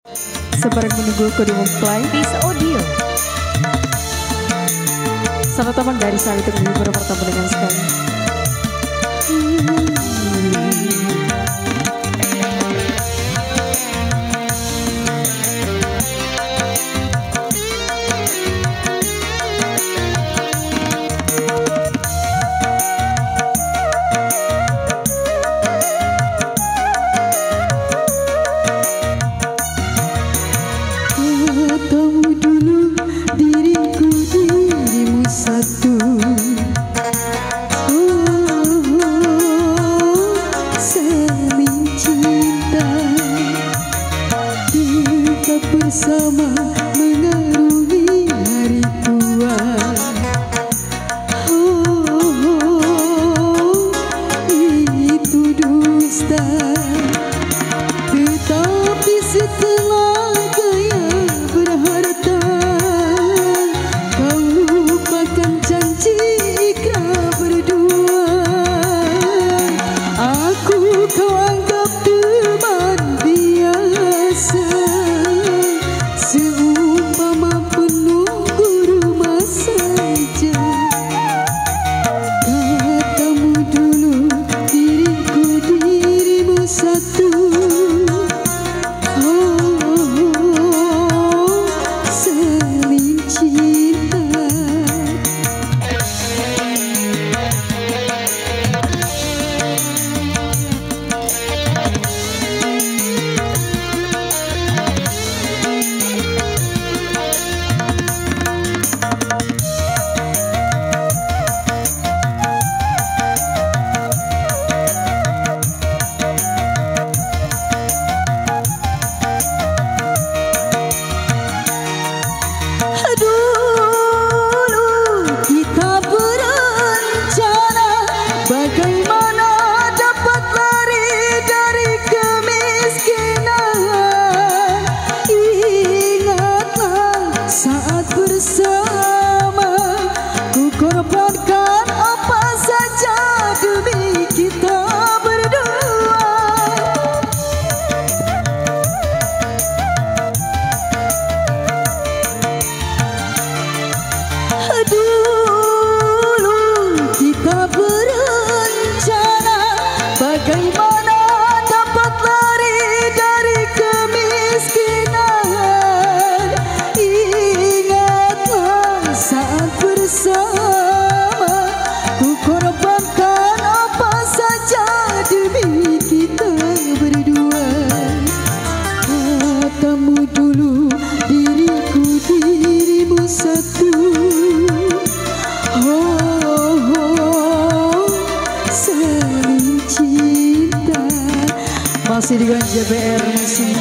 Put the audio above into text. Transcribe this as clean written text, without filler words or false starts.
Sebarang menunggu kode mempelai Peace Audio. Selamat teman dari saya untuk menghibur pertama dengan sekali. Bersama mengarungi hari tua, itu dusta. Tetapi setelah kaya berharta, kau lupakan janji ikrar berdua. Aku kau anggap teman biasa, seumpama penunggu rumah saja. Katamu dulu diriku dirimu satu, saling cinta. Bersama ku korbankan apa saja demi kita berdua. Dulu kita berencana bagaimana dapat lari dari kemiskinan. Saat bersama ku korbankan apa saja demi kita berdua. Katamu dulu diriku dirimu satu, saling cinta. Masih dengan JBR Musik.